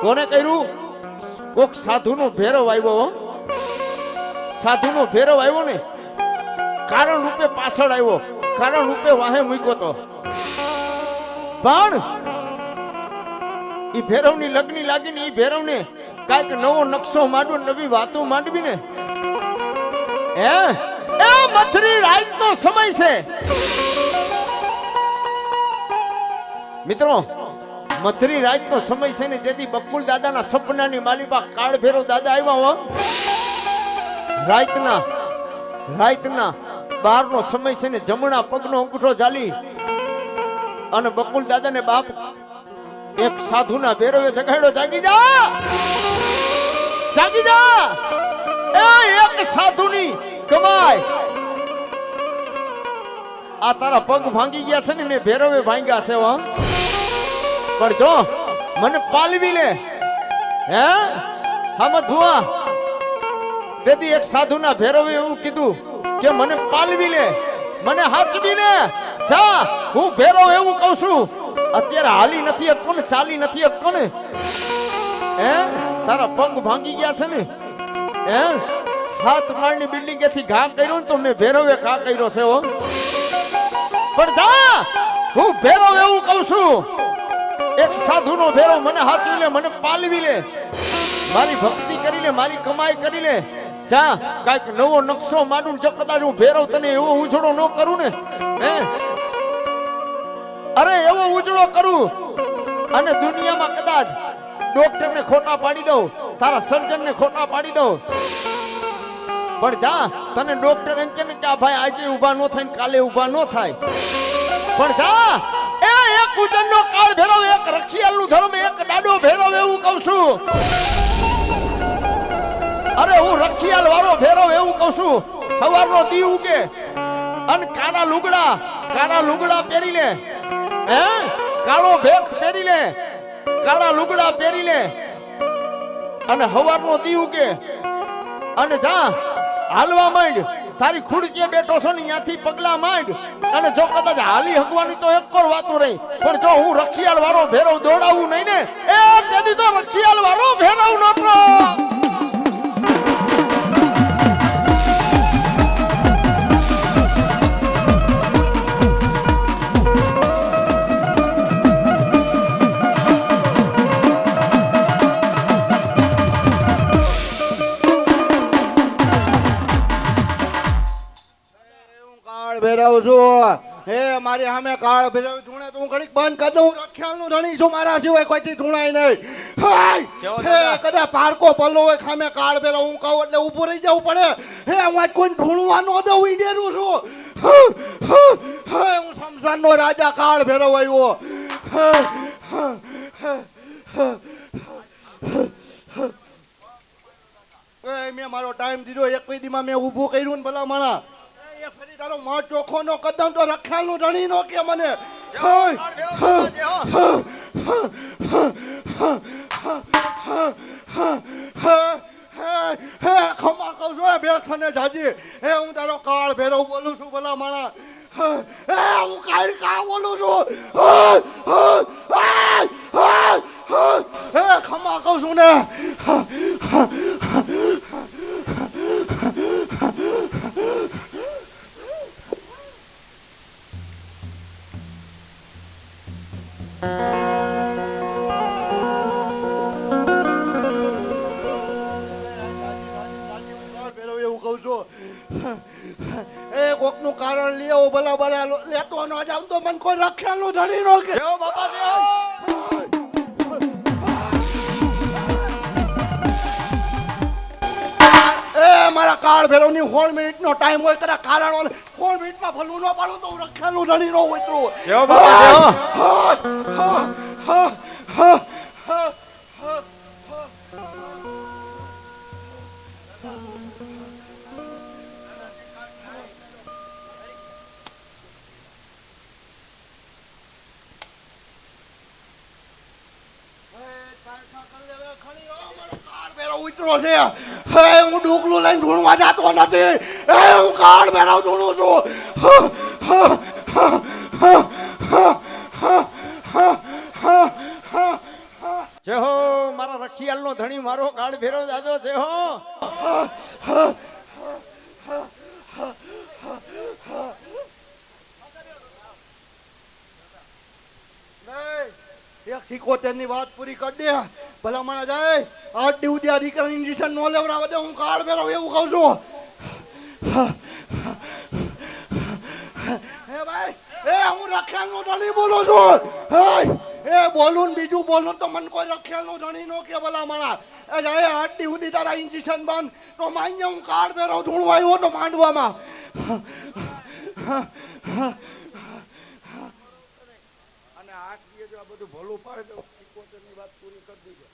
કોને કર્યું? કોક સાધુનો ભેરવ આવ્યો. સાધુનો ભેરવ આવ્યો ને કારણ રૂપે પાછળ આવ્યો, કારણ રૂપે વાહે મૂક્યો તો. પણ ઈ ભેરવની લગ્ની લાગીને ઈ ભેરવને કાંઈક નવો નકશો માંડવો, નવી વાતો માંડવી ને. હે એ મથરી રાતનો સમય છે મિત્રો. મથરી રાતનો સમય છે ને જેથી બકુલ દાદાના સપનાની માલિકા કાળ ભેરવ દાદા આવ્યા હો. રાતના 12નો સમય છે ને જમણા પગનો અંગૂઠો ચાલી અને બકુલ દાદાને બાપ એક સાધુના ભેરવે જગાડ્યો, જાગી જા, જાગી જા. એ એક સાધુની કમાય. આ તારા પગ ભાંગી ગયા છે ને મેં ભેરવે ભાંગ્યા છે. પણ જો મને પાલવી લે. હે હામદ ભુવા તેથી એક સાધુના ભેરવે એવું કીધું કે મને પાલવી લે, મને હાચવી લે. જા, હું ભેરવ એવું કહું છું. અત્યારે હાલી નથી શકતો ને, ચાલી નથી શકતો ને. હે તારા પગ ભાંગી ગયા છે ને. હે હાથ માળની બિલ્ડિંગ થી ઘા કર્યો ને તો મેં ભેરવે ઘા કર્યો છે. પણ જા, હું ભેરવ એવું કહું છું. એક સાધુનો ભેરવ મને હાચવી લે, મને પાલવી લે, મારી ભક્તિ કરી લે, મારી કમાઈ કરી લે. જા, કાંઈક નવો નકશો માંડું. જો કદાચ હું ભેરવ તને એવો ઉજળો ન કરું ને, હે અરે એવો ઉજળો કરું અને દુનિયામાં કદાચ ડોક્ટરને ખોટા પાડી દઉં, તારા સર્જનને ખોટા પાડી દઉં. પણ જા, તને ડોક્ટર એમ કે ને કે આ ભાઈ આજે ઊભા ન થાય ને કાલે ઊભા ન થાય. પણ જા, એ એક ઉજળનો કાળ ભેરવ, એક રક્ષિયાલનું ધર્મ, એક દાડો ભેરવ એવું કહું છું. અરે હું રક્ષિયાલ વાળો ભેરવ એવું કહું છું. સવારનો દી ઉગે અને કાળા લુગડા પહેરી લે. હે કાળો ભેખ પહેરી લે, કાળા લુગડા પહેરી લે અને સવારનો દી ઉગે અને જા હાલવા માંડ. તારી ખુરશીએ બેઠો છો ને ત્યાંથી પગલા માંડ અને જો કદાચ હાલી હકવાની તો એક કોર વાતો રહી. પણ જો હું રક્ષિયાલ વાળો ભેરવ દોડાવું નહીં ને, એ તેથી તો રક્ષિયાલ વાળો ભેરવ નતો. ભેરવ છું. હે મારી સામે કાળ ભેરવ ધૂણે તો હું ઘડીક બંધ કરી દઉં. રક્ષાલનું ધણી છું, મારા સિવાય કોઈથી ધૂણાય નહીં. હે કદાચ પારકો પલ્લો હોય સામે કાળ ભેરવ હું કહું એટલે ઊભું રહી જવું પડે. હે હું આજ કોઈ ધૂણવા ન દઉં, ઈ ડેરું છું. હે હું શમશાનનો રાજા કાળ ભેરવ આવ્યો. મેં મારો ટાઈમ દીધો, એક પેઢીમાં મેં ઊભું કર્યું ને ભલા માણા. ફરી તારો મોં ચોખ્ખો નો કદમ તો રખાલનું ધણી નો કે મને. ખમા કહું છું બે ખને જાજી. હે હું તારો કાળ ભેરવ બોલું છું ભલા માણા. હું કાળ કા બોલું છું. ખમા કહું છું ને. એવું કહું છું. એ કોક નું કારણ લેવો ભલા ભલા લેતો ન જાવ તો મને કોઈ રક્ષાનું ધણી નો કે. મારા કાળ ભેરવ ની 16 મિનિટ નો ટાઈમ હોય, કદાચ કારણ 16 મિનિટમાં ભલું ન પાડું તો રક્ષાનું ધણી નો હોય તો. ઉતરો છે. હે હું ડુકલું લઈને ઢૂંઢવા જતો નથી. હે હું કાળ ભેરવ ઢૂંઢું છું. જય હો મારા ભેરવ દાદો છે હો. એક 77 ની વાત પૂરી કરી દે ભલા મને જાય 8 દી ઉદ્યા દીકરાની ઇન્જેક્શન નો લેવડાવે દે હું કાર્ડ ભેરવ એવું કહું છું. હે ભાઈ એ હું રખિયાલ નો ધણી બોલું છું. એ બોલું ને બીજું બોલું તો મને કોઈ રખિયાલ નો ધણી નો કે ભલા મણા એ જાય 8 દી સુધી તારા ઇન્જેક્શન બંધ તો માન્ય હું કાર્ડ ભેરવ ધૂણવા આવ્યો તો માંડવામાં. અને 8 દિવસ આ બધું ભલું પાડે તો 77 ની વાત પૂરી કરી દીધી.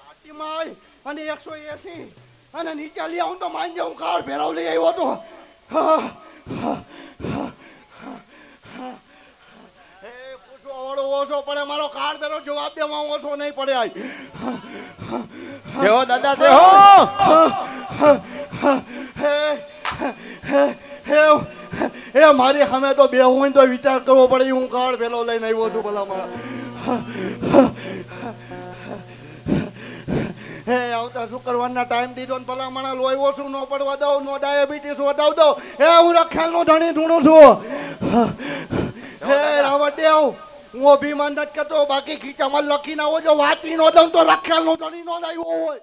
આટીમાં અને 180 અને નીચે લઈ આવું તો માન્ય હું કાર્ડ ભેરવ લઈ આવ્યો તો. ઓછો પડે મારો કાર્ડ ભેરો જવાબ દેવા ઓછો નહીં પડે આય જેહો દાદા જેહો. એ મારી સામે તો બે હોય તો વિચાર કરવો પડે હું કાર્ડ ભેલો લઈને આવ્યો છું ભલા મારા. હે આવતા શુક્રવારના ટાઈમ દીધો ને ભલા માણા લોહી ઓછું ન પડવા દઉં નો ડાયાબિટીસ વધાવ દઉં. હે હું રખેલ નું ધણી ધૂણું છું. હે રાવણ દેવ હું અભિમાન નથી કરતો બાકી ખીચામાં લખી ના હોય જો વાંચી નો દઉં તો રખેલ નું ધણી નો આવ્યો હોય.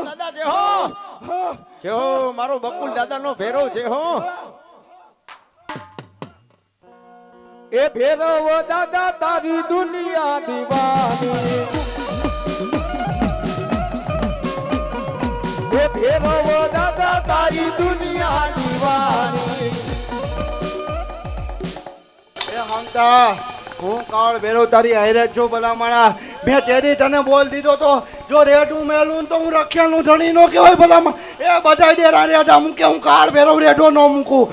દાદા જેહો જેહો મારો બકુલ દાદા નો ભેરો જેહો. એ ભેરવ દાદા તારી દુનિયા દીવાની એ ભેરવ દાદા તારી દુનિયા દીવાની એ હંતા હું કાર્ડ ભેરો તારી હારે જ છું ભલા માણા. મેં તેરી તને બોલ દીધો તો જો રેડું મેલું તો હું રખેલ નું ધણી નો કહેવાય ભલા માં. એ બધા ડેરા રેડા મૂકે હું કાર્ડ ભેરો રેડો ન મૂકું.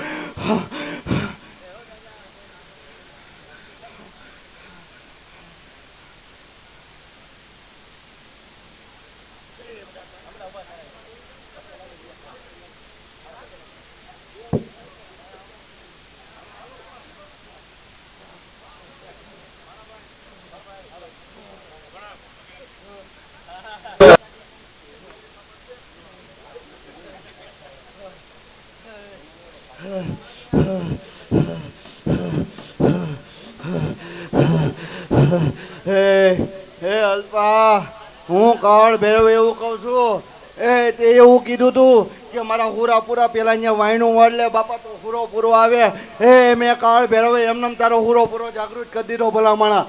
હે અલ્પા હું કાર્ડ ભેરવ એવું કહું છું. એ તે એવું કીધું તું કે મારા હુરા પૂરા પેલા અહીંયા વાયણું વળલે બાપા તો હુરો પૂરો આવે. હે મેં કાર્ડ ભેરવે એમને તારો હુરો પૂરો જાગૃત કરી દીધો ભલા માણા.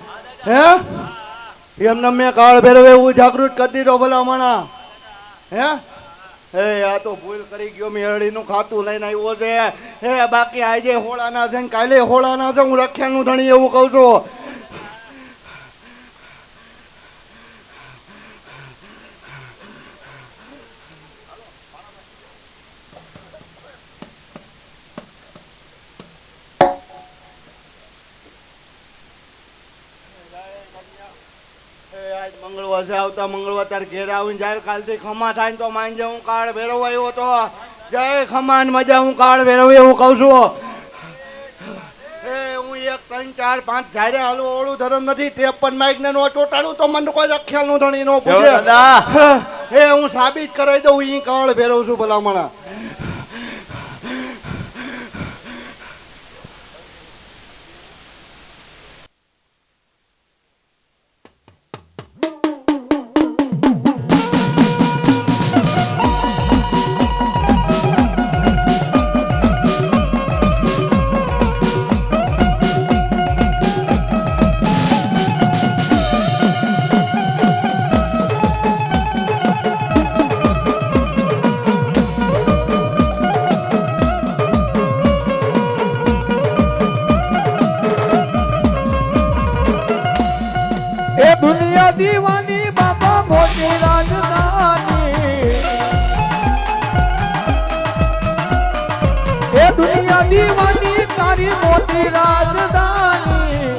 હે એમને મેં કાર્ડ ભેરવે એવું જાગૃત કરી દીધો ભલા માણા. હે આ તો ભૂલ કરી ગયો મેરડી નું ખાતું લઈને આવ્યો છે. હે બાકી આજે હોળાના છે ને કાલે હોળાના છે હું રખેલ નું ધણી એવું કહું છું. મંગળવાર છે આવતા મંગળવાર તાર ઘેર આવીને જાય કાલથી ખમા થાય ને તો માનજે હું કાર્ડ ભેરવ આવ્યો તો. જય ખમાન મજા હું કાર્ડ ભેરવ એવું કહું છું. એ હું 1 3 4 5 જારે હાલું ઓળું ધરમ નથી 53 માઇક ને નો ચોટાડું તો મને કોઈ રખેલ નું ધણી નો પૂછે. એ હું સાબિત કરાવી દઉં ઈ કાર્ડ ભેરવ છું ભલામણા. દુનિયા દીવાની બાપા મોટી રાજધાની એ દુનિયા દીવાની તારી મોટી રાજધાની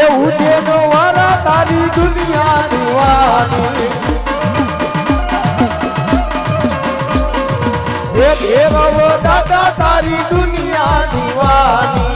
એ ઉજેનો વાળા તારી દુનિયા દીવાની એ ભેરવ દાદા તારી દુનિયા દીવાની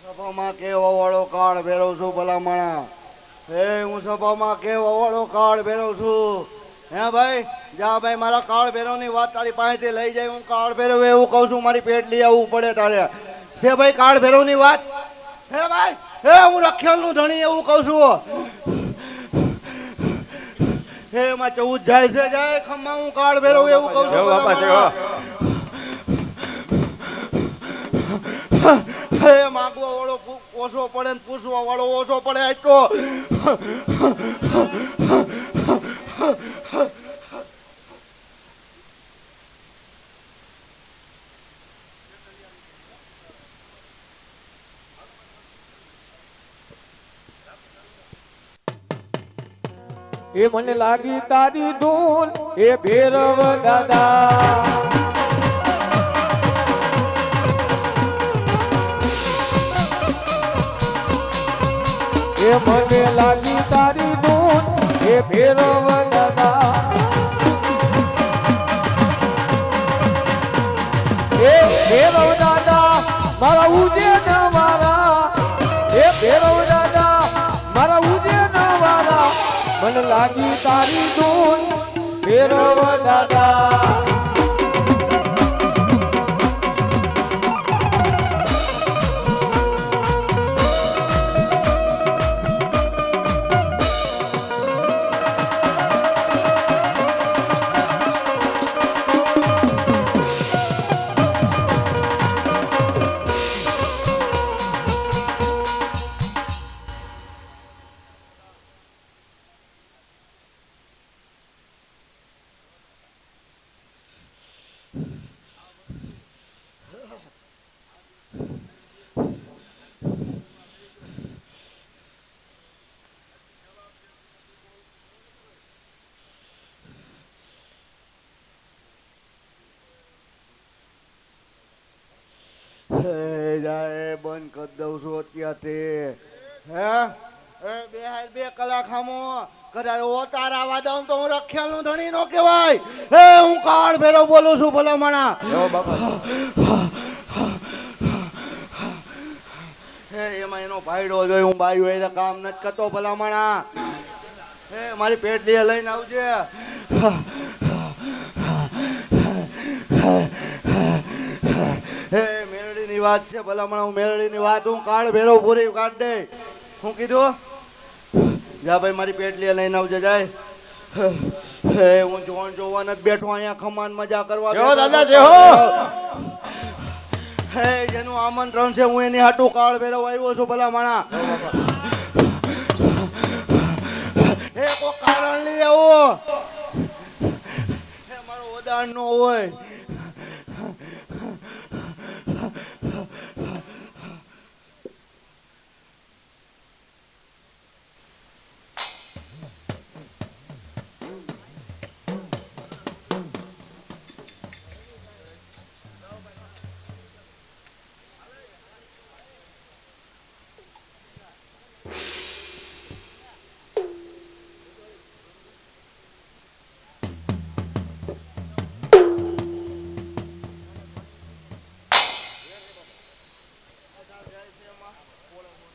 સભામાં કેવા વાળો કાળ ભેરવ છું ભલામણા. હે હું સભામાં કેવા વાળો કાળ ભેરવ છું. હે ભાઈ જા ભાઈ મારા કાળ ભેરવની વાત તારી પાસેથી લઈ જાય. હું કાળ ભેરવ એવું કહું છું મારી પેટ લઈ આવવું પડે તારે. છે ભાઈ કાળ ભેરવની વાત? હે ભાઈ હે હું રખેલનું ધણી એવું કહું છું. હે એમાં 14 જાય છે જાય ખમ્મા હું કાળ ભેરવ એવું કહું છું ભલામણા. હે માગવા વાળો ઓછો પડે ને પૂછવા વાળો ઓછો પડે. આજ તો એ મને લાગી તારી ધૂન એ ભૈરવ દાદા. એ મને લાગી તારી ધૂન એ ભૈરવ દાદા. એ ભૈરવ દાદા મારા ઉજે ન મારા. એ ભૈરવ દાદા મારા ઉજે ન મારા. મને લાગી તારી ધૂન ભૈરવ દાદા. જાય બંધ કરી દઉં છું અત્યારથી. હે એ બે હાલ 2 કલાક ખામો કદાચ ઓતાર આવા દઉં તો હું રખેલનું ધણી નો કહેવાય. હે હું કાળ ભેરવ બોલું છું ભલામણા. હે એમાં એનો ભાઈડો જોઈ હું બાયું એને કામ નથી કરતો ભલામણા. હે મારી પેટ લઈને આવજે. હે મેરડીની વાત છે ભલામણા. હું મેરડીની વાત હું કાળ ભેરવ પૂરી કાઢ દે. શું કીધું? જા ભાઈ મારી પેટ લઈને આવજે જાય. હે હું જોણ જોવા નથી બેઠો અહીંયા ખમાન મજા કરવા. જેહો દાદા જેહો. હે જેનું આમંત્રણ છે હું એની હાટું કાળ ભેરવ આવ્યો છું ભલામણા. હે કોઈ કારણ લઈ આવો. હે મારો ઉદાહરણ નો હોય